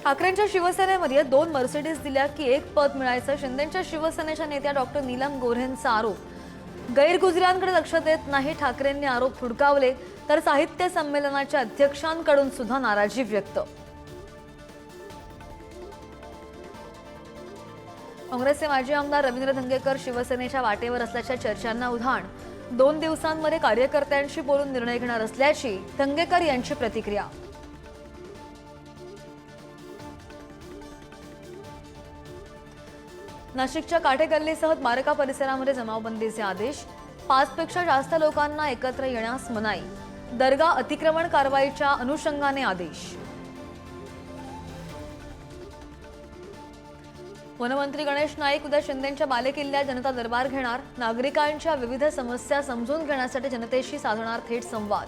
ठाकरेंच्या शिवसेनेमध्ये 2 मर्सिडीज दिल्या की 1 पद मिळायचं. शिंदेच्या शिवसेनेच्या नेत्या डॉक्टर नीलम गोऱ्हेंचा आरोप. गैरगुजऱ्यांकडे लक्ष देत नाही ठाकरेंनी आरोप थुडकावले. तर साहित्य संमेलनाच्या अध्यक्षांकडून सुद्धा नाराजी व्यक्त. काँग्रेसचे माजी आमदार रवींद्र धंगेकर शिवसेनेच्या वाटेवर असल्याच्या चर्चांना उधाण. 2 दिवसांमध्ये कार्यकर्त्यांशी बोलून निर्णय घेणार असल्याची धंगेकर यांची प्रतिक्रिया. नाशिकच्या काठेगल्लीसह द्वारका परिसरामध्ये जमावबंदीचे आदेश. 5 पेक्षा जास्त लोकांना एकत्र येण्यास मनाई. दर्गा अतिक्रमण कारवाईच्या अनुषंगाने आदेश. वनमंत्री गणेश नाईक उद्या शिंदेच्या बालेकिल्ल्यात जनता दरबार घेणार. नागरिकांच्या विविध समस्या समजून घेण्यासाठी जनतेशी साधणार थेट संवाद.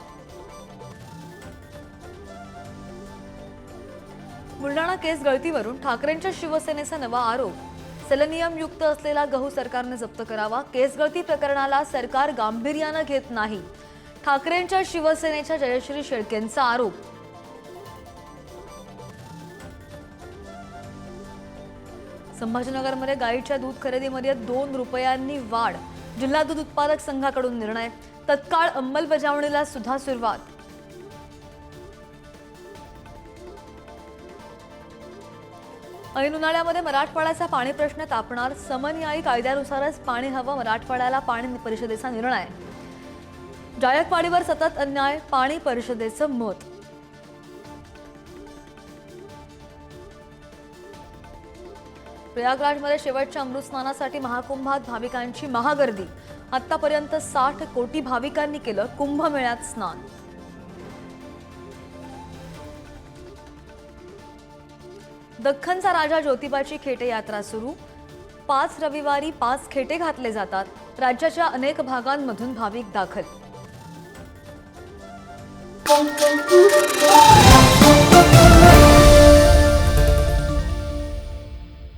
बुलढाणा केस गळतीवरून ठाकरेंच्या शिवसेनेचा नवा आरोप. सेलेनियमयुक्त असलेला गहू सरकारने जप्त करावा. केस गळती प्रकरणाला सरकार गांभीर्याने घेत नाही. ठाकरेंच्या शिवसेनेच्या जयश्री शेळकेंचा आरोप. संभाजीनगरमध्ये गाईच्या दूध खरेदीमध्ये 2 रुपयांनी वाढ. जिल्हा दूध उत्पादक संघाकडून निर्णय. तत्काळ अंमलबजावणीला सुद्धा सुरुवात. ऐन उन्हाळ्यामध्ये मराठवाड्याचा पाणी प्रश्न तापणार. समन्यायी कायद्यानुसारच पाणी हवं. मराठवाड्याला पाणी परिषदेचा निर्णय. जायकवाडीवर सतत अन्याय. पाणी परिषदेचं मत. प्रयागराजमध्ये शेवटच्या अमृतस्नानासाठी महाकुंभात भाविकांची महागर्दी. आतापर्यंत 60 कोटी भाविकांनी केलं कुंभमेळ्यात स्नान. दख्खनचा राजा ज्योतिबाची खेटे यात्रा सुरू. 5 रविवारी 5 खेटे घातले जातात. राज्याच्या अनेक भागांमधून भाविक दाखल.